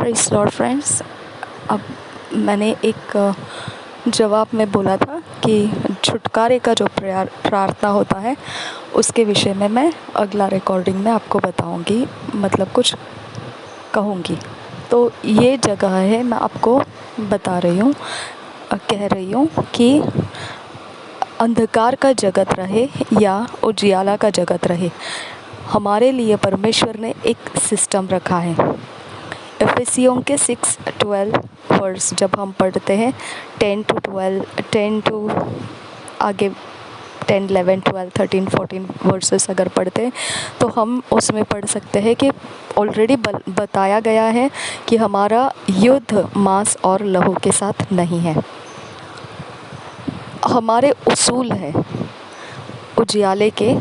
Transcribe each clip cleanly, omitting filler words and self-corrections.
Praise Lord friends. अब मैंने एक जवाब में बोला था कि छुटकारे का जो प्रार्थना होता है उसके विषय में मैं अगला रिकॉर्डिंग में आपको बताऊंगी, मतलब कुछ कहूँगी। तो ये जगह है, मैं आपको बता रही हूँ, कह रही हूँ कि अंधकार का जगत रहे या उजियाला का जगत रहे, हमारे लिए परमेश्वर ने एक सिस्टम रखा है। एफेसियों के 6:12 वर्स जब हम पढ़ते हैं, 10 टू आगे 10, 11, 12, 13, 14 वर्सेस अगर पढ़ते हैं तो हम उसमें पढ़ सकते हैं कि ऑलरेडी बताया गया है कि हमारा युद्ध मांस और लहू के साथ नहीं है। हमारे उसूल हैं, उजियाले के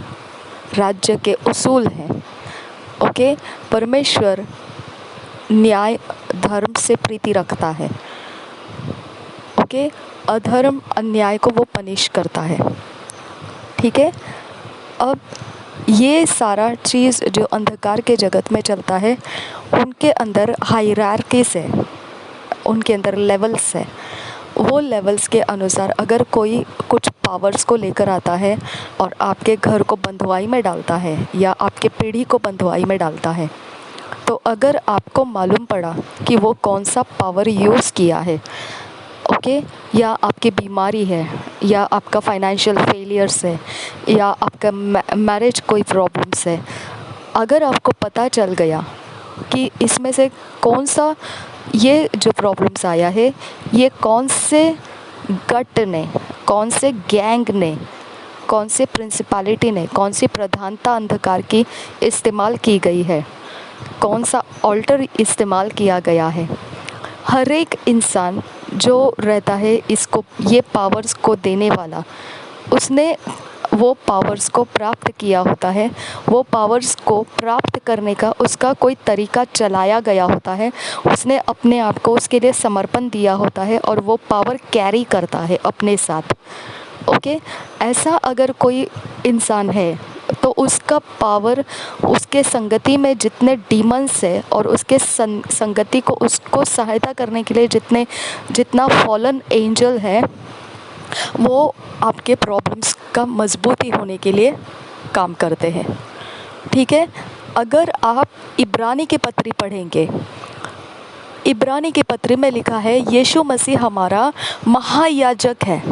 राज्य के उसूल हैं। ओके, परमेश्वर न्याय धर्म से प्रीति रखता है। ओके, अधर्म अन्याय को वो पनिश करता है। ठीक है, अब ये सारा चीज़ जो अंधकार के जगत में चलता है, उनके अंदर हायरार्कीज़ है, उनके अंदर लेवल्स है। वो लेवल्स के अनुसार अगर कोई कुछ पावर्स को लेकर आता है और आपके घर को बंधुआई में डालता है या आपके पीढ़ी को बंधुआई में डालता है, तो अगर आपको मालूम पड़ा कि वो कौन सा पावर यूज़ किया है, ओके, या आपकी बीमारी है, या आपका फाइनेंशियल फेलियर्स है, या आपका मैरिज कोई प्रॉब्लम्स है, अगर आपको पता चल गया कि इसमें से कौन सा ये जो प्रॉब्लम्स आया है, ये कौन से गट ने, कौन से गैंग ने, कौन से प्रिंसिपैलिटी ने, कौन सी प्रधानता अंधकार की इस्तेमाल की गई है, कौन सा ऑल्टर इस्तेमाल किया गया है, हर एक इंसान जो रहता है इसको, ये पावर्स को देने वाला, उसने वो पावर्स को प्राप्त किया होता है। वो पावर्स को प्राप्त करने का उसका कोई तरीका चलाया गया होता है। उसने अपने आप को उसके लिए समर्पण दिया होता है और वो पावर कैरी करता है अपने साथ। ओके, ऐसा अगर कोई इंसान है तो उसका पावर, उसके संगति में जितने डीमंस है और उसके संगति को, उसको सहायता करने के लिए जितना फॉलन एंजल है, वो आपके प्रॉब्लम्स का मजबूती होने के लिए काम करते हैं। ठीक है, अगर आप इब्रानी की पत्री पढ़ेंगे, इब्रानी की पत्री में लिखा है यीशु मसीह हमारा महायाजक है।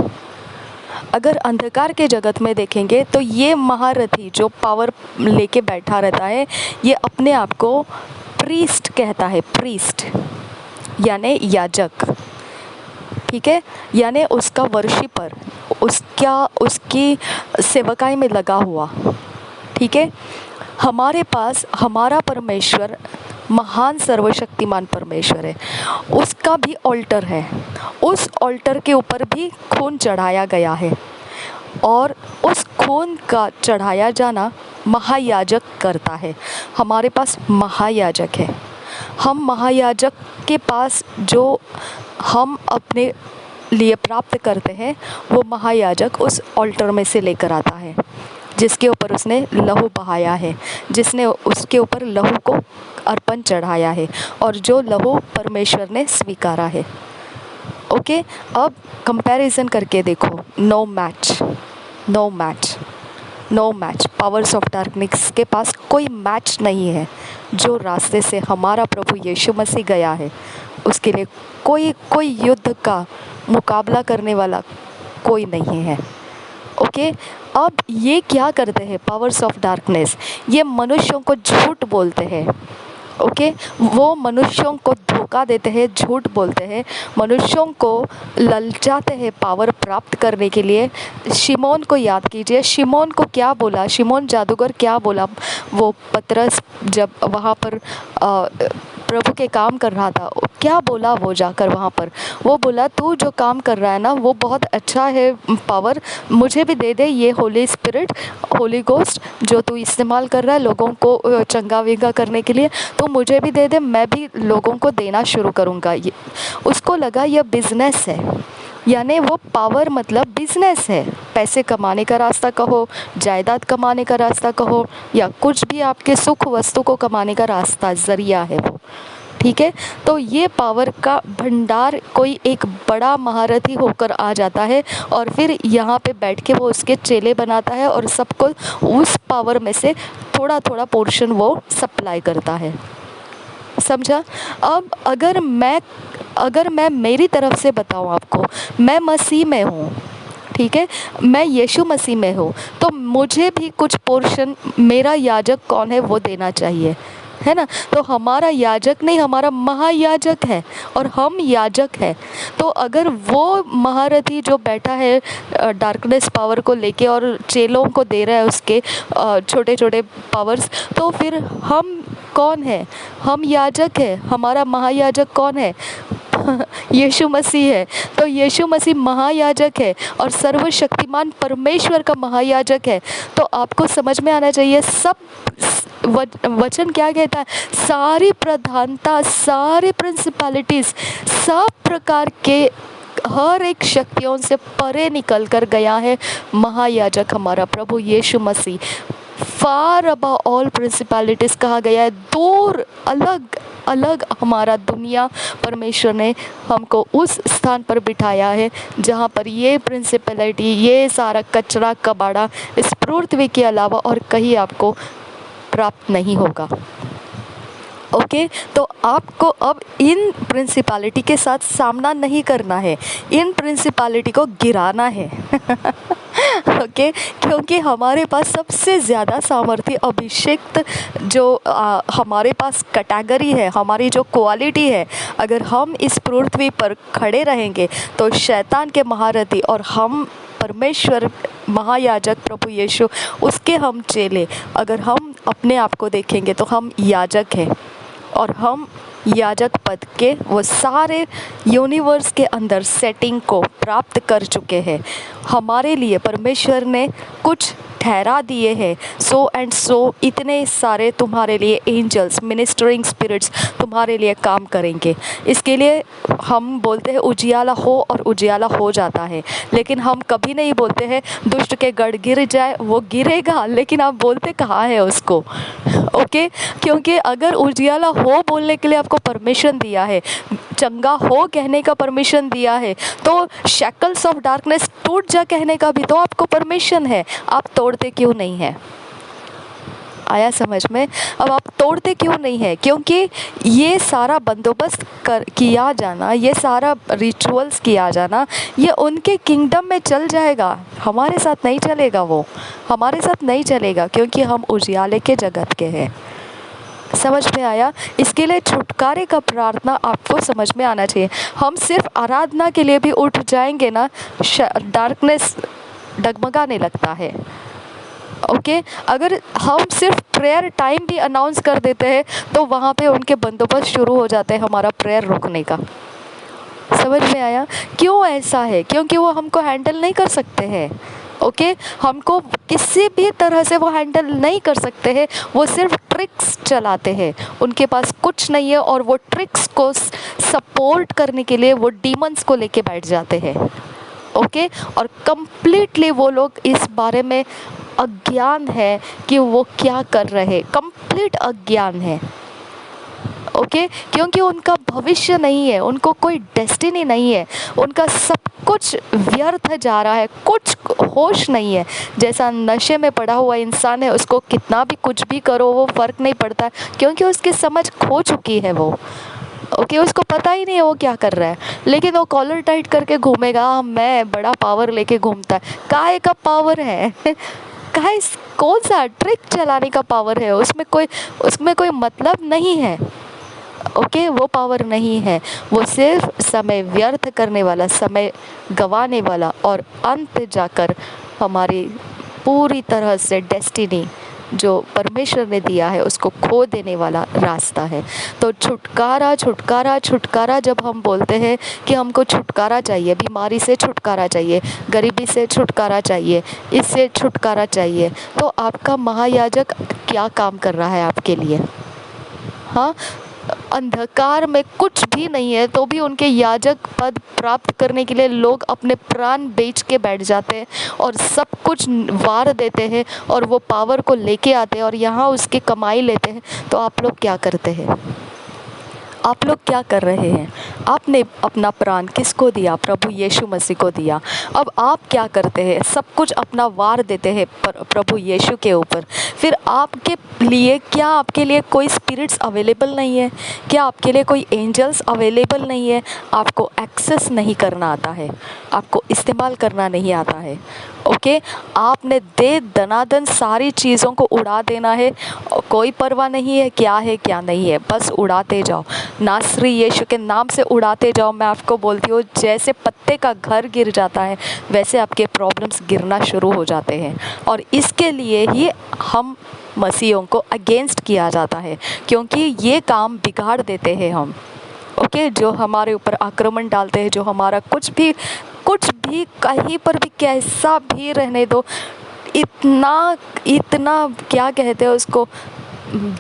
अगर अंधकार के जगत में देखेंगे तो ये महारथी जो पावर लेके बैठा रहता है, ये अपने आप को प्रीस्ट कहता है, प्रीस्ट यानी याजक। ठीक है, यानी उसका वर्शिपर, उसकी सेवकाई में लगा हुआ। ठीक है, हमारे पास हमारा परमेश्वर महान सर्वशक्तिमान परमेश्वर है, उसका भी ऑल्टर है। उस ऑल्टर के ऊपर भी खून चढ़ाया गया है और उस खून का चढ़ाया जाना महायाजक करता है। हमारे पास महायाजक है। हम महायाजक के पास जो हम अपने लिए प्राप्त करते हैं, वो महायाजक उस ऑल्टर में से लेकर आता है जिसके ऊपर उसने लहू बहाया है, जिसने उसके ऊपर लहू को अर्पण चढ़ाया है और जो लहू परमेश्वर ने स्वीकारा है। ओके, अब कंपैरिजन करके देखो, no match, no match, no match. Powers of darkness के पास कोई मैच नहीं है। जो रास्ते से हमारा प्रभु यीशु मसीह गया है, उसके लिए कोई युद्ध का मुकाबला करने वाला कोई नहीं है। ओके, अब ये क्या करते हैं पावर्स ऑफ डार्कनेस? ये मनुष्यों को झूठ बोलते हैं। ओके, वो मनुष्यों को धोखा देते हैं, झूठ बोलते हैं, मनुष्यों को ललचाते हैं पावर प्राप्त करने के लिए। शिमोन को याद कीजिए, शिमोन को क्या बोला, शिमोन जादूगर क्या बोला? वो पतरस जब वहाँ पर प्रभु के काम कर रहा था, क्या बोला वो जाकर वहाँ पर? वो बोला, तू जो काम कर रहा है ना, वो बहुत अच्छा है पावर, मुझे भी दे दे ये होली स्पिरिट, होली गोस्ट जो तू इस्तेमाल कर रहा है लोगों को चंगा वेंगा करने के लिए, तो मुझे भी दे दे, मैं भी लोगों को देना शुरू करूँगा। ये उसको लगा यह बिजनेस है, यानी वो पावर मतलब बिजनेस है। पैसे कमाने का रास्ता कहो, जायदाद कमाने का रास्ता कहो, या कुछ भी आपके सुख वस्तु को कमाने का रास्ता, ज़रिया है वो। ठीक है। तो ये पावर का भंडार कोई एक बड़ा महारथी होकर आ जाता है और फिर यहाँ पे बैठ के वो उसके चेले बनाता है और सबको उस पावर में से थोड़ा थोड़ा पोर्शन वो सप्लाई करता है। समझा? अब अगर मैं मेरी तरफ से बताऊँ आपको, मैं मसीह में हूँ, ठीक है, मैं यीशु मसीह में हूँ, तो मुझे भी कुछ पोर्शन मेरा याजक कौन है वो देना चाहिए, है ना। तो हमारा याजक नहीं, हमारा महायाजक है और हम याजक हैं। तो अगर वो महारथी जो बैठा है डार्कनेस पावर को लेके और चेलों को दे रहा है उसके छोटे छोटे पावर्स, तो फिर हम कौन है? हम याजक है। हमारा महायाजक कौन है? यीशु मसीह है। तो यीशु मसीह महायाजक है और सर्वशक्तिमान परमेश्वर का महायाजक है। तो आपको समझ में आना चाहिए सब वचन क्या कहता है। सारी प्रधानता, सारी प्रिंसिपैलिटीज, सब प्रकार के हर एक शक्तियों से परे निकल कर गया है महायाजक हमारा प्रभु यीशु मसीह। फार अबव ऑल प्रिंसिपैलिटीज कहा गया है। दूर अलग अलग हमारा दुनिया परमेश्वर ने हमको उस स्थान पर बिठाया है जहाँ पर ये प्रिंसिपैलिटी, ये सारा कचरा कबाड़ा इस पृथ्वी के अलावा और कहीं आपको प्राप्त नहीं होगा। ओके, तो आपको अब इन प्रिंसिपैलिटी के साथ सामना नहीं करना है, इन प्रिंसिपैलिटी को गिराना है। ओके, क्योंकि हमारे पास सबसे ज़्यादा सामर्थ्य अभिषिक्त जो हमारे पास कैटेगरी है, हमारी जो क्वालिटी है, अगर हम इस पृथ्वी पर खड़े रहेंगे तो शैतान के महारथी और हम परमेश्वर महायाजक प्रभु यीशु उसके हम चेले, अगर हम अपने आप को देखेंगे तो हम याजक हैं और हम याजक पद के वो सारे यूनिवर्स के अंदर सेटिंग को प्राप्त कर चुके हैं। हमारे लिए परमेश्वर ने कुछ ठहरा दिए हैं, सो एंड सो इतने सारे तुम्हारे लिए एंजल्स, मिनिस्टरिंग स्पिरिट्स तुम्हारे लिए काम करेंगे। इसके लिए हम बोलते हैं उजियाला हो और उजियाला हो जाता है, लेकिन हम कभी नहीं बोलते हैं दुष्ट के गढ़ गिर जाए, वो गिरेगा, लेकिन आप बोलते कहाँ है उसको। ओके, क्योंकि अगर उजियाला हो बोलने के लिए आपको परमिशन दिया है, चंगा हो कहने का परमिशन दिया है, तो शैकल्स ऑफ डार्कनेस टूट जा कहने का भी तो आपको परमिशन है। आप तोड़ते क्यों नहीं है? आया समझ में? अब आप तोड़ते क्यों नहीं है? क्योंकि ये सारा बंदोबस्त किया जाना, ये सारा रिचुअल्स किया जाना, ये उनके किंगडम में चल जाएगा, हमारे साथ नहीं चलेगा। वो हमारे साथ नहीं चलेगा क्योंकि हम उजियाले के जगत के हैं। समझ में आया? इसके लिए छुटकारे का प्रार्थना आपको समझ में आना चाहिए। हम सिर्फ आराधना के लिए भी उठ जाएंगे ना, डार्कनेस डगमगाने लगता है। ओके, अगर हम सिर्फ प्रेयर टाइम भी अनाउंस कर देते हैं तो वहाँ पे उनके बंदोबस्त शुरू हो जाते हैं हमारा प्रेयर रुकने का। समझ में आया? क्यों ऐसा है? क्योंकि वो हमको हैंडल नहीं कर सकते हैं। ओके, हमको किसी भी तरह से वो हैंडल नहीं कर सकते हैं। वो सिर्फ ट्रिक्स चलाते हैं, उनके पास कुछ नहीं है और वो ट्रिक्स को सपोर्ट करने के लिए वो डीमंस को लेके बैठ जाते हैं। ओके, और कंप्लीटली वो लोग इस बारे में अज्ञान है कि वो क्या कर रहे, कंप्लीट अज्ञान है। ओके, क्योंकि उनका भविष्य नहीं है, उनको कोई डेस्टिनी नहीं है, उनका सब कुछ व्यर्थ जा रहा है, कुछ होश नहीं है। जैसा नशे में पड़ा हुआ इंसान है, उसको कितना भी कुछ भी करो वो फ़र्क नहीं पड़ता, क्योंकि उसकी समझ खो चुकी है वो। ओके, उसको पता ही नहीं है वो क्या कर रहा है, लेकिन वो कॉलर टाइट करके घूमेगा, मैं बड़ा पावर लेके घूमता है। काहे का पावर है? काहे, कौन सा ट्रिक चलाने का पावर है? उसमें कोई मतलब नहीं है। ओके, वो पावर नहीं है, वो सिर्फ समय व्यर्थ करने वाला, समय गंवाने वाला और अंत जाकर हमारी पूरी तरह से डेस्टिनी जो परमेश्वर ने दिया है उसको खो देने वाला रास्ता है। तो छुटकारा छुटकारा छुटकारा जब हम बोलते हैं कि हमको छुटकारा चाहिए, बीमारी से छुटकारा चाहिए, गरीबी से छुटकारा चाहिए, इससे छुटकारा चाहिए, तो आपका महायाजक क्या काम कर रहा है आपके लिए? हाँ, अंधकार में कुछ भी नहीं है तो भी उनके याजक पद प्राप्त करने के लिए लोग अपने प्राण बेच के बैठ जाते हैं और सब कुछ वार देते हैं और वो पावर को लेके आते हैं और यहाँ उसकी कमाई लेते हैं। तो आप लोग क्या करते हैं? आप लोग क्या कर रहे हैं? आपने अपना प्राण किसको दिया? प्रभु यीशु मसीह को दिया। अब आप क्या करते हैं? सब कुछ अपना वार देते हैं प्रभु यीशु के ऊपर। फिर आपके लिए क्या, आपके लिए कोई स्पिरिट्स अवेलेबल नहीं है? क्या आपके लिए कोई एंजल्स अवेलेबल नहीं है? आपको एक्सेस नहीं करना आता है, आपको इस्तेमाल करना नहीं आता है। ओके, आपने दे दनादन सारी चीज़ों को उड़ा देना है, कोई परवाह नहीं है क्या है क्या नहीं है, बस उड़ाते जाओ, नासरी यीशु के नाम से उड़ाते जाओ। मैं आपको बोलती हूँ, जैसे पत्ते का घर गिर जाता है वैसे आपके प्रॉब्लम्स गिरना शुरू हो जाते हैं। और इसके लिए ही हम मसीहों को अगेंस्ट किया जाता है, क्योंकि ये काम बिगाड़ देते हैं हम। ओके, जो हमारे ऊपर आक्रमण डालते हैं, जो हमारा कुछ भी कहीं पर भी कैसा भी रहने दो, इतना क्या कहते हैं उसको,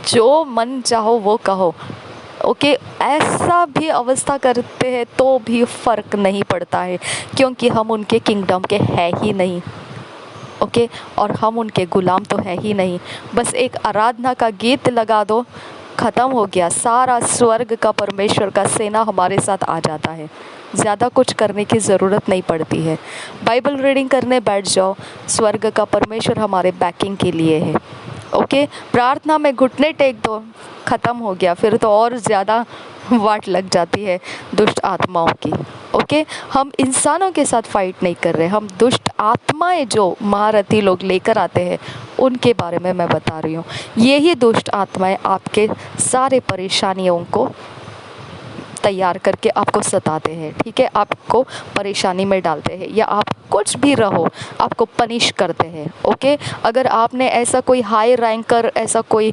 जो मन चाहो वो कहो। ओके, ऐसा भी अवस्था करते हैं तो भी फ़र्क नहीं पड़ता है, क्योंकि हम उनके किंगडम के है ही नहीं। ओके, और हम उनके गुलाम तो है ही नहीं। बस एक आराधना का गीत लगा दो, ख़त्म हो गया, सारा स्वर्ग का परमेश्वर का सेना हमारे साथ आ जाता है। ज़्यादा कुछ करने की ज़रूरत नहीं पड़ती है। बाइबल रीडिंग करने बैठ जाओ, स्वर्ग का परमेश्वर हमारे बैकिंग के लिए है। ओके, प्रार्थना में घुटने टेक दो, ख़त्म हो गया। फिर तो और ज़्यादा वाट लग जाती है दुष्ट आत्माओं की। ओके, हम इंसानों के साथ फाइट नहीं कर रहे, हम दुष्ट आत्माएं जो महारथी लोग लेकर आते हैं उनके बारे में मैं बता रही हूँ। यही दुष्ट आत्माएं आपके सारे परेशानियों को तैयार करके आपको सताते हैं, ठीक है, आपको परेशानी में डालते हैं, या आप कुछ भी रहो आपको पनिश करते हैं। ओके, अगर आपने ऐसा कोई हाई रैंकर, ऐसा कोई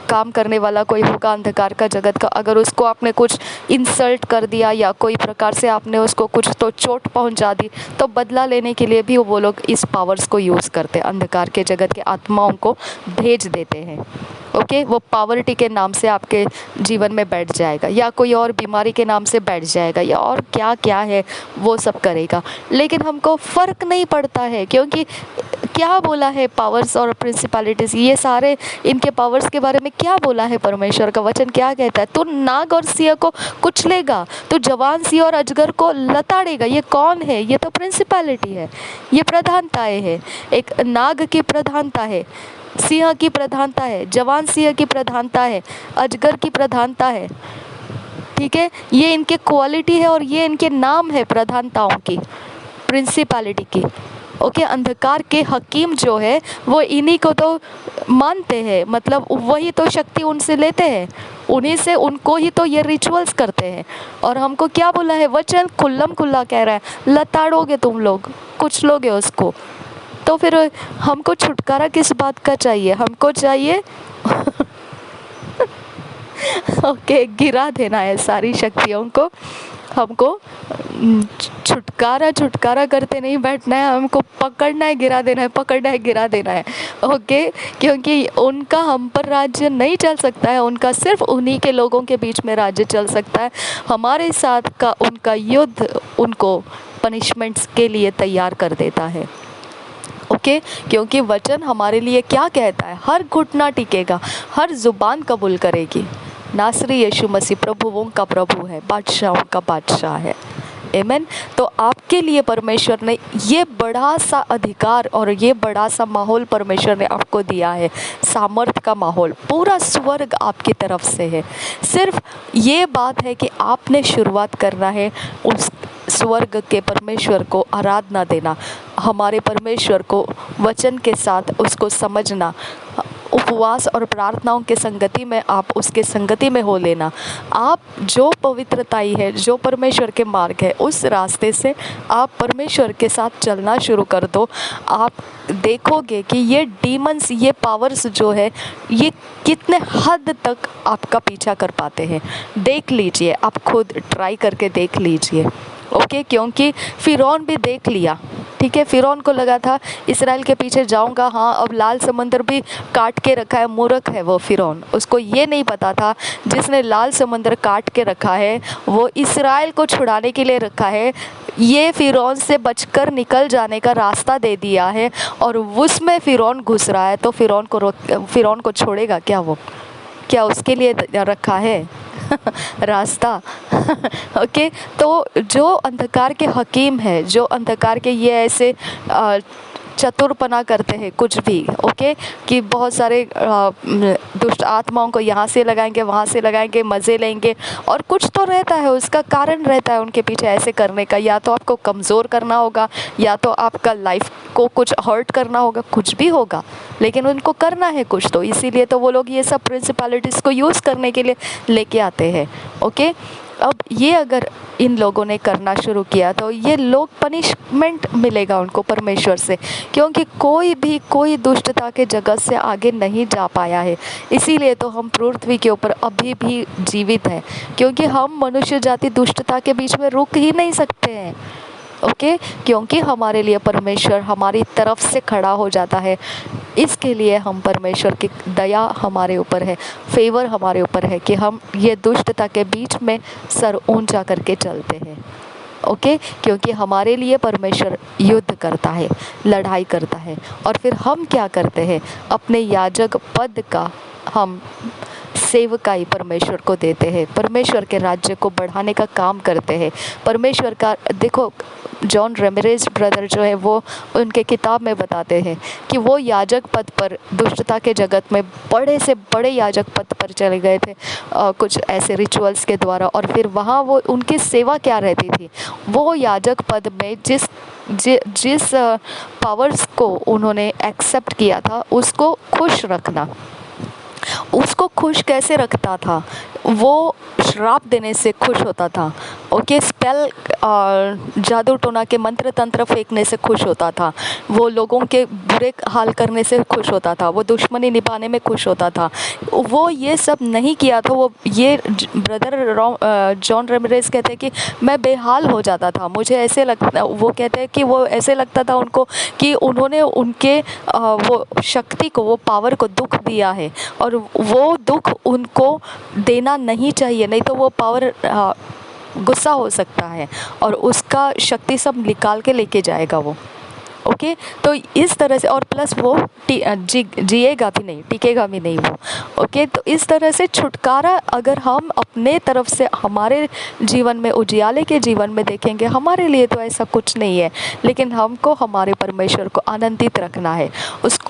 काम करने वाला कोई होगा अंधकार का जगत का, अगर उसको आपने कुछ इंसल्ट कर दिया या कोई प्रकार से आपने उसको कुछ तो चोट पहुंचा दी, तो बदला लेने के लिए भी वो लोग इस पावर्स को यूज़ करते हैं, अंधकार के जगत के आत्माओं को भेज देते हैं। ओके, वो पावर्टी के नाम से आपके जीवन में बैठ जाएगा, या कोई और बीमारी के नाम से बैठ जाएगा, या और क्या क्या है वो सब करेगा, लेकिन हमको फ़र्क नहीं पड़ता है, क्योंकि क्या बोला है पावर्स और प्रिंसिपैलिटीज़, ये सारे इनके पावर्स के बारे में क्या बोला है परमेश्वर का वचन? क्या कहता है? तू नाग और सिंह को कुचलेगा, तू जवान सिंह और अजगर को लताड़ेगा। ये कौन है? ये तो प्रिंसिपैलिटी है, ये प्रधानताएं है। एक नाग की प्रधानता है, सिंह की प्रधानता है, जवान सिंह की प्रधानता है, अजगर की प्रधानता है, ठीक है, ये इनके क्वालिटी है और ये इनके नाम है प्रधानताओं की, प्रिंसिपैलिटी की। ओके, अंधकार के हकीम जो है वो इन्हीं को तो मानते हैं, मतलब वही तो शक्ति उनसे लेते हैं, उन्हीं से, उनको ही तो ये रिचुअल्स करते हैं। और हमको क्या बोला है वचन? खुल्लम खुल्ला कह रहा है, लताड़ोगे तुम लोग, कुछ लोगे उसको। तो फिर हमको छुटकारा किस बात का चाहिए? हमको चाहिए ओके, गिरा देना है सारी शक्तियों को। हमको छुटकारा करते नहीं बैठना है, हमको पकड़ना है, गिरा देना है, पकड़ना है, गिरा देना है। ओके, क्योंकि उनका हम पर राज्य नहीं चल सकता है, उनका सिर्फ उन्हीं के लोगों के बीच में राज्य चल सकता है। हमारे साथ का उनका युद्ध उनको पनिशमेंट्स के लिए तैयार कर देता है। ओके, क्योंकि वचन हमारे लिए क्या कहता है? हर घुटना टिकेगा, हर जुबान कबूल करेगी, नासरी यीशु मसीह प्रभुओं का प्रभु है, बादशाहों का बादशाह है। आमीन। तो आपके लिए परमेश्वर ने ये बड़ा सा अधिकार और ये बड़ा सा माहौल परमेश्वर ने आपको दिया है, सामर्थ का माहौल, पूरा स्वर्ग आपकी तरफ से है। सिर्फ ये बात है कि आपने शुरुआत करना है उस स्वर्ग के परमेश्वर को आराधना देना, हमारे परमेश्वर को वचन के साथ उसको समझना, उपवास और प्रार्थनाओं के संगति में आप उसके संगति में हो लेना। आप जो पवित्रताई है, जो परमेश्वर के मार्ग है, उस रास्ते से आप परमेश्वर के साथ चलना शुरू कर दो। आप देखोगे कि ये डीमंस, ये पावर्स जो है, ये कितने हद तक आपका पीछा कर पाते हैं। देख लीजिए, आप खुद ट्राई करके देख लीजिए। ओके, क्योंकि फिरौन भी देख लिया, ठीक है, फिरौन को लगा था इसराइल के पीछे जाऊंगा, हाँ अब लाल समंदर भी काट के रखा है। मूर्ख है वो फिरौन, उसको ये नहीं पता था जिसने लाल समंदर काट के रखा है वो इसराइल को छुड़ाने के लिए रखा है। ये फिरौन से बचकर निकल जाने का रास्ता दे दिया है और उसमें फिरौन घुस रहा है, तो फिरौन को छोड़ेगा क्या? वो क्या उसके लिए रखा है? रास्ता। ओके, तो जो अंधकार के हकीम है, जो अंधकार के ये ऐसे चतुरपना करते हैं कुछ भी, ओके, कि बहुत सारे दुष्ट आत्माओं को यहाँ से लगाएंगे, वहाँ से लगाएंगे, मज़े लेंगे, और कुछ तो रहता है, उसका कारण रहता है उनके पीछे ऐसे करने का। या तो आपको कमज़ोर करना होगा, या तो आपका लाइफ को कुछ हर्ट करना होगा, कुछ भी होगा, लेकिन उनको करना है कुछ तो। इसीलिए तो वो लोग ये सब प्रिंसिपैलिटीज़ को यूज़ करने के लिए लेके आते हैं। ओके, अब ये अगर इन लोगों ने करना शुरू किया तो ये लोग पनिशमेंट मिलेगा उनको परमेश्वर से, क्योंकि कोई दुष्टता के जगत से आगे नहीं जा पाया है। इसीलिए तो हम पृथ्वी के ऊपर अभी भी जीवित हैं, क्योंकि हम मनुष्य जाति दुष्टता के बीच में रुक ही नहीं सकते हैं। ओके, क्योंकि हमारे लिए परमेश्वर हमारी तरफ से खड़ा हो जाता है। इसके लिए हम परमेश्वर की दया हमारे ऊपर है, फेवर हमारे ऊपर है कि हम ये दुष्टता के बीच में सर ऊंचा करके चलते हैं। ओके, क्योंकि हमारे लिए परमेश्वर युद्ध करता है, लड़ाई करता है, और फिर हम क्या करते हैं, अपने याजक पद का हम सेवकाई परमेश्वर को देते हैं, परमेश्वर के राज्य को बढ़ाने का काम करते हैं। परमेश्वर का देखो, जॉन रेमिरेज ब्रदर जो है वो उनके किताब में बताते हैं कि वो याजक पद पर, दुष्टता के जगत में बड़े से बड़े याजक पद पर चले गए थे कुछ ऐसे रिचुअल्स के द्वारा, और फिर वहाँ वो उनकी सेवा क्या रहती थी, वो याजक पद में जिस पावर्स को उन्होंने एक्सेप्ट किया था उसको खुश रखना। उसको खुश कैसे रखता था, वो श्राप देने से खुश होता था। ओके, स्पेल जादू टोना के मंत्र तंत्र फेंकने से खुश होता था, वो लोगों के बुरे हाल करने से खुश होता था, वो दुश्मनी निभाने में खुश होता था। वो ये सब नहीं किया था। वो ये ब्रदर जॉन रेमिरेज कहते हैं कि मैं बेहाल हो जाता था, मुझे ऐसे लगता, वो कहते हैं कि वो ऐसे लगता था उनको कि उन्होंने उनके वो शक्ति को, वो पावर को दुख दिया है, और वो दुख उनको देना नहीं चाहिए, नहीं तो वो पावर गुस्सा हो सकता है और उसका शक्ति सब निकाल के लेके जाएगा वो। ओके, तो इस तरह से, और प्लस वो जिएगा भी नहीं, टिकेगा भी नहीं वो। ओके, तो इस तरह से छुटकारा अगर हम अपने तरफ से हमारे जीवन में, उजियाले के जीवन में देखेंगे, हमारे लिए तो ऐसा कुछ नहीं है, लेकिन हमको हमारे परमेश्वर को आनंदित रखना है।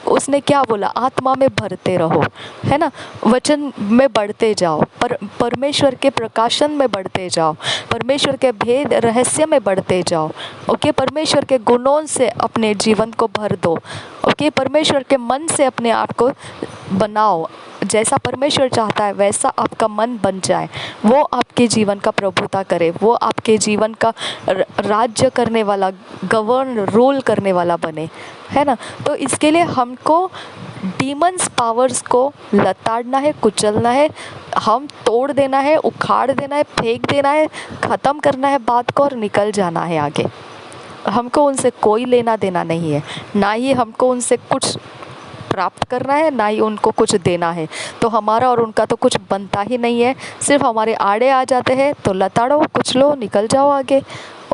उसने क्या बोला, आत्मा में भरते रहो, है ना, वचन में बढ़ते जाओ, परमेश्वर के प्रकाशन में बढ़ते जाओ, परमेश्वर के भेद रहस्य में बढ़ते जाओ। ओके, परमेश्वर के गुणों से अपने जीवन को भर दो। ओके, परमेश्वर के मन से अपने आप को बनाओ, जैसा परमेश्वर चाहता है वैसा आपका मन बन जाए, वो आपके जीवन का प्रभुता करे, वो आपके जीवन का राज्य करने वाला, गवर्न रूल करने वाला बने, है ना। तो इसके लिए हमको डीमंस पावर्स को लताड़ना है, कुचलना है, हम तोड़ देना है, उखाड़ देना है, फेंक देना है, ख़त्म करना है बात को और निकल जाना है आगे। हमको उनसे कोई लेना देना नहीं है, ना ही हमको उनसे कुछ प्राप्त करना है, ना ही उनको कुछ देना है। तो हमारा और उनका तो कुछ बनता ही नहीं है, सिर्फ हमारे आड़े आ जाते हैं तो लताड़ो, कुछ लो, निकल जाओ आगे।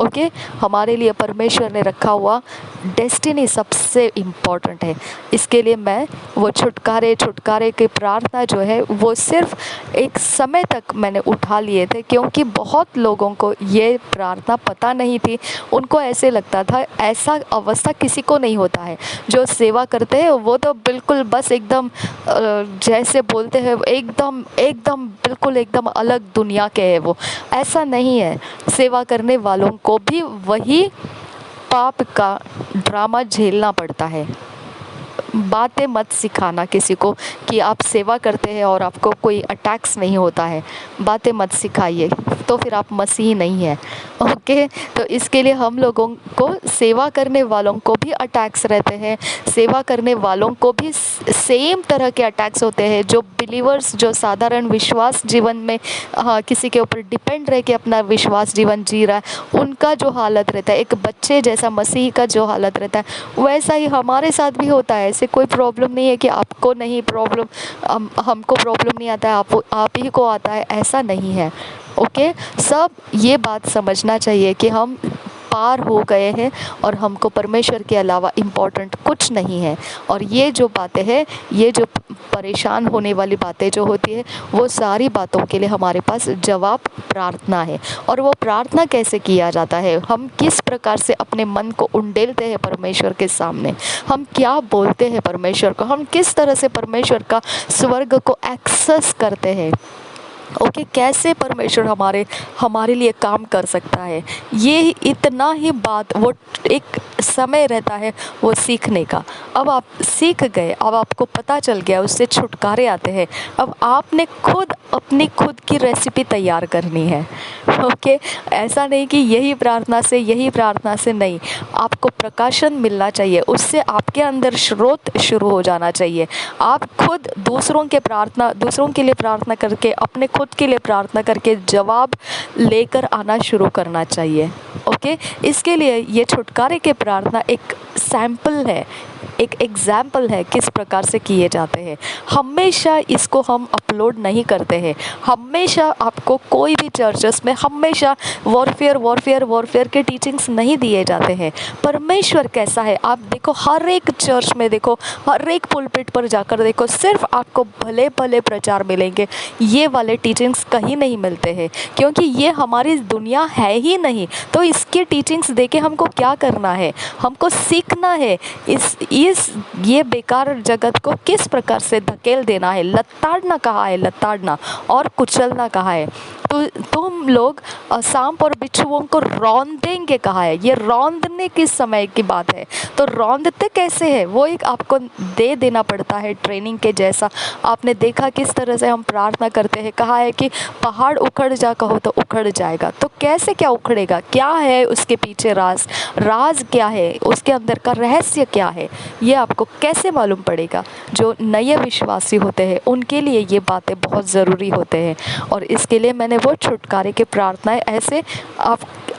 ओके, हमारे लिए परमेश्वर ने रखा हुआ डेस्टिनी सबसे इम्पॉर्टेंट है। इसके लिए मैं वो छुटकारे की प्रार्थना जो है वो सिर्फ एक समय तक मैंने उठा लिए थे, क्योंकि बहुत लोगों को ये प्रार्थना पता नहीं थी। उनको ऐसे लगता था, ऐसा अवस्था किसी को नहीं होता है, जो सेवा करते हैं वो तो बिल्कुल बस एकदम जैसे बोलते हैं एकदम बिल्कुल एकदम अलग दुनिया के है वो। ऐसा नहीं है, सेवा करने वालों को भी वही पाप का ड्रामा झेलना पड़ता है। बातें मत सिखाना किसी को कि आप सेवा करते हैं और आपको कोई अटैक्स नहीं होता है, बातें मत सिखाइए, तो फिर आप मसीह नहीं है। ओके, तो इसके लिए हम लोगों को सेवा करने वालों को भी अटैक्स रहते हैं, सेवा करने वालों को भी सेम तरह के अटैक्स होते हैं। जो बिलीवर्स, जो साधारण विश्वास जीवन में किसी के ऊपर डिपेंड रह के अपना विश्वास जीवन जी रहा है, उनका जो हालत रहता है, एक बच्चे जैसा मसीह का जो हालत रहता है, वैसा ही हमारे साथ भी होता है। ऐसे कोई प्रॉब्लम नहीं है कि आपको नहीं प्रॉब्लम, हमको प्रॉब्लम नहीं आता है, आप ही को आता है, ऐसा नहीं है। ओके, सब ये बात समझना चाहिए कि हम पार हो गए हैं और हमको परमेश्वर के अलावा इम्पोर्टेंट कुछ नहीं है। और ये जो बातें हैं, ये जो परेशान होने वाली बातें जो होती है, वो सारी बातों के लिए हमारे पास जवाब प्रार्थना है। और वो प्रार्थना कैसे किया जाता है, हम किस प्रकार से अपने मन को उंडेलते हैं परमेश्वर के सामने, हम क्या बोलते हैं परमेश्वर को, हम किस तरह से परमेश्वर का स्वर्ग को एक्सेस करते हैं। ओके, कैसे परमेश्वर हमारे लिए काम कर सकता है, ये इतना ही बात, वो एक समय रहता है वो सीखने का। अब आप सीख गए, अब आपको पता चल गया, उससे छुटकारे आते हैं। अब आपने अपनी खुद की रेसिपी तैयार करनी है। ओके, ऐसा नहीं कि यही प्रार्थना से नहीं, आपको प्रकाशन मिलना चाहिए, उससे आपके अंदर स्रोत शुरू हो जाना चाहिए। आप खुद दूसरों के लिए प्रार्थना करके, अपने खुद के लिए प्रार्थना करके जवाब लेकर आना शुरू करना चाहिए। ओके, इसके लिए ये छुटकारे के प्रार्थना एक सैंपल है, एक एग्जाम्पल है किस प्रकार से किए जाते हैं। हमेशा इसको हम अपलोड नहीं करते हैं। हमेशा आपको कोई भी चर्चेस में हमेशा वॉरफेयर के टीचिंग्स नहीं दिए जाते हैं। परमेश्वर कैसा है आप देखो, हर एक चर्च में देखो, हर एक पुलपिट पर जाकर देखो, सिर्फ आपको भले भले प्रचार मिलेंगे, ये वाले टीचिंग्स कहीं नहीं मिलते हैं, क्योंकि ये हमारी दुनिया है ही नहीं। तो इसके टीचिंग्स देके हमको क्या करना है, हमको सीखना है ये बेकार जगत को किस प्रकार से धकेल देना है। लताड़ना कहा है, लताड़ना और कुचलना कहा है। तो तुम लोग सांप और बिच्छुओं को रौंदेंगे कहा है। ये रौंदने के समय की बात है। तो रौंदते कैसे है, वो एक आपको दे देना पड़ता है ट्रेनिंग के जैसा। आपने देखा किस तरह से हम प्रार्थना करते हैं, कहा है कि पहाड़ उखड़ जा कहो तो उखड़ जाएगा। तो कैसे क्या उखड़ेगा, क्या है उसके पीछे राज क्या है, उसके अंदर का रहस्य क्या है, ये आपको कैसे मालूम पड़ेगा। जो नए विश्वासी होते हैं उनके लिए ये बातें बहुत ज़रूरी होते हैं। और इसके लिए मैंने वो छुटकारे की प्रार्थनाएं ऐसे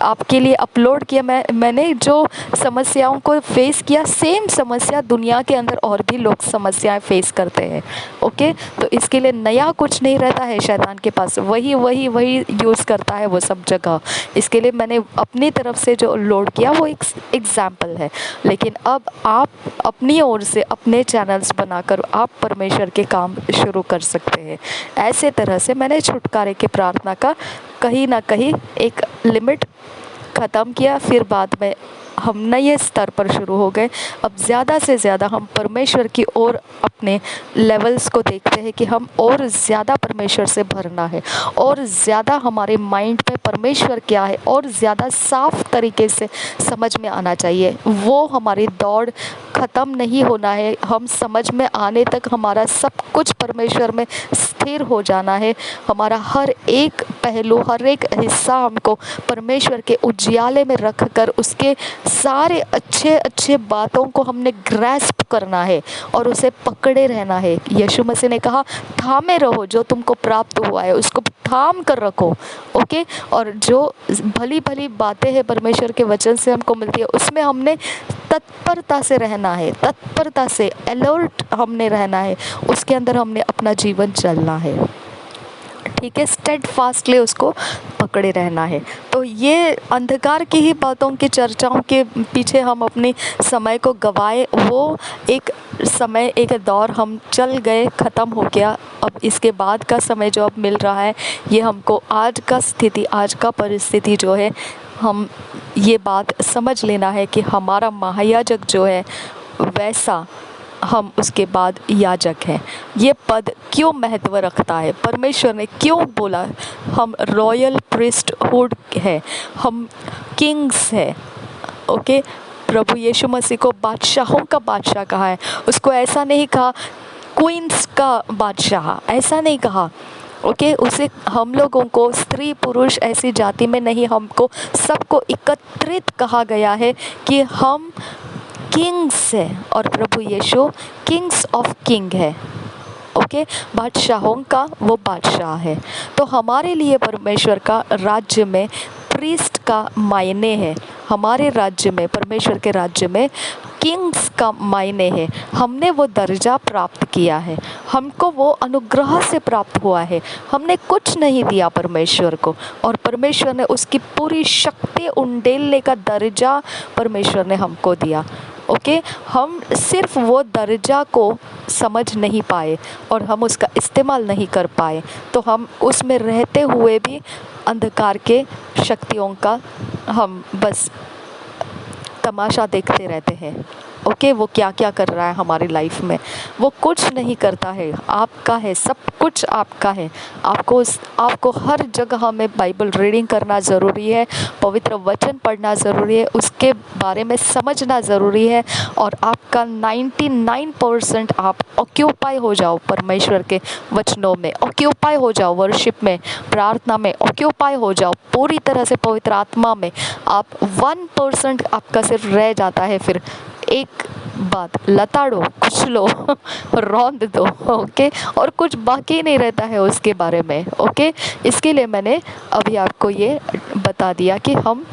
आपके लिए अपलोड किया। मैंने जो समस्याओं को फेस किया, सेम समस्या दुनिया के अंदर और भी लोग समस्याएं फेस करते हैं। ओके, तो इसके लिए नया कुछ नहीं रहता है शैतान के पास, वही यूज़ करता है वो सब जगह। इसके लिए मैंने अपनी तरफ से जो लोड किया वो एक एग्जाम्पल है। लेकिन अब आप अपनी ओर से अपने चैनल्स बनाकर आप परमेश्वर के काम शुरू कर सकते हैं। ऐसे तरह से मैंने छुटकारे की प्रार्थना का कहीं ना कहीं एक लिमिट ख़त्म किया, फिर बाद में हम नए स्तर पर शुरू हो गए। अब ज़्यादा से ज़्यादा हम परमेश्वर की ओर अपने लेवल्स को देखते हैं कि हम और ज़्यादा परमेश्वर से भरना है, और ज़्यादा हमारे माइंड में परमेश्वर क्या है और ज़्यादा साफ तरीके से समझ में आना चाहिए। वो हमारी दौड़ ख़त्म नहीं होना है, हम समझ में आने तक हमारा सब कुछ परमेश्वर में स्थिर हो जाना है। हमारा हर एक पहलू, हर एक हिस्सा हमको परमेश्वर के उजियाले में रख कर उसके सारे अच्छे बातों को हमने ग्रैस्प करना है और उसे पकड़े रहना है। यीशु मसीह ने कहा, थामे रहो, जो तुमको प्राप्त हुआ है उसको थाम कर रखो। ओके, और जो भली भली बातें हैं परमेश्वर के वचन से हमको मिलती है, उसमें हमने तत्परता से रहना है, तत्परता से अलर्ट हमने रहना है, उसके अंदर हमने अपना जीवन चलना है। ठीक है, स्टेडफास्टली उसको पकड़े रहना है। तो ये अंधकार की ही बातों की चर्चाओं के पीछे हम अपने समय को गवाए, वो एक समय, एक दौर हम चल गए, ख़त्म हो गया। अब इसके बाद का समय जो अब मिल रहा है, ये हमको आज का स्थिति, आज का परिस्थिति जो है, हम ये बात समझ लेना है कि हमारा महायाजक जो है वैसा हम उसके बाद याजक हैं। ये पद क्यों महत्व रखता है, परमेश्वर ने क्यों बोला हम रॉयल प्रीस्टहुड है, हम किंग्स है। ओके, प्रभु यीशु मसीह को बादशाहों का बादशाह कहा है, उसको ऐसा नहीं कहा क्वींस का बादशाह, ऐसा नहीं कहा। ओके, उसे हम लोगों को स्त्री पुरुष ऐसी जाति में नहीं, हमको सबको एकत्रित कहा गया है कि हम किंग्स है, और प्रभु यीशु किंग्स ऑफ किंग है। ओके, बादशाहों का वो बादशाह है। तो हमारे लिए परमेश्वर का राज्य में प्रीस्ट का मायने है, हमारे राज्य में, परमेश्वर के राज्य में किंग्स का मायने है हमने वो दर्जा प्राप्त किया है, हमको वो अनुग्रह से प्राप्त हुआ है। हमने कुछ नहीं दिया परमेश्वर को, और परमेश्वर ने उसकी पूरी शक्ति उंडेलने का दर्जा परमेश्वर ने हमको दिया। ओके, हम सिर्फ वो दर्जा को समझ नहीं पाए और हम उसका इस्तेमाल नहीं कर पाए, तो हम उसमें रहते हुए भी अंधकार के शक्तियों का हम बस तमाशा देखते रहते हैं। ओके, वो क्या क्या कर रहा है हमारी लाइफ में, वो कुछ नहीं करता है। आपका है, सब कुछ आपका है। आपको हर जगह में बाइबल रीडिंग करना ज़रूरी है, पवित्र वचन पढ़ना ज़रूरी है, उसके बारे में समझना ज़रूरी है, और आपका 99% आप ऑक्यूपाई हो जाओ परमेश्वर के वचनों में, ऑक्यूपाई हो जाओ वर्शिप में, प्रार्थना में ऑक्यूपाई हो जाओ पूरी तरह से पवित्र आत्मा में। आप 1% आपका सिर्फ रह जाता है, फिर एक बात, लताड़ो, कुछ लो रौंद दो। ओके, और कुछ बाकी नहीं रहता है उसके बारे में। ओके, इसके लिए मैंने अभी आपको ये बता दिया कि हम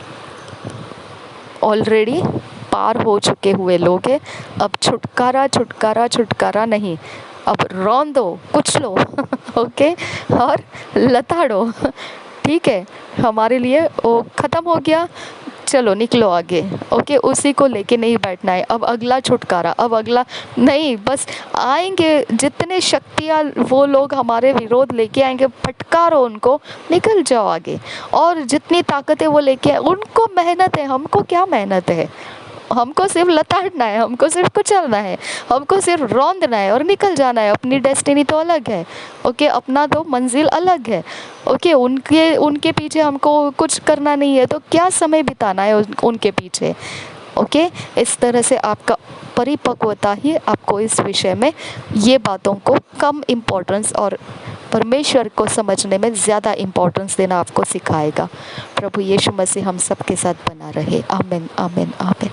ऑलरेडी पार हो चुके हुए लोग हैं। अब छुटकारा छुटकारा छुटकारा नहीं, अब रौंदो, कुछ लो ओके, और लताड़ो। ठीक है, हमारे लिए वो ख़त्म हो गया, चलो निकलो आगे। ओके, उसी को लेके नहीं बैठना है। अब अगला छुटकारा, अब अगला नहीं, बस आएंगे जितने शक्तियाँ वो लोग हमारे विरोध लेके आएंगे, फटकारो उनको, निकल जाओ आगे। और जितनी ताकतें वो लेके आए, उनको मेहनत है, हमको क्या मेहनत है? हमको सिर्फ लताड़ना है, हमको सिर्फ कुचलना है, हमको सिर्फ रौंदना है और निकल जाना है। अपनी डेस्टिनी तो अलग है। ओके, अपना तो मंजिल अलग है। ओके, उनके पीछे हमको कुछ करना नहीं है, तो क्या समय बिताना है उनके पीछे? ओके, इस तरह से आपका परिपक्वता ही आपको इस विषय में ये बातों को कम इम्पोर्टेंस और परमेश्वर को समझने में ज़्यादा इम्पोर्टेंस देना आपको सिखाएगा। प्रभु यीशु मसीह हम सब के साथ बना रहे। आमीन, आमीन, आमीन।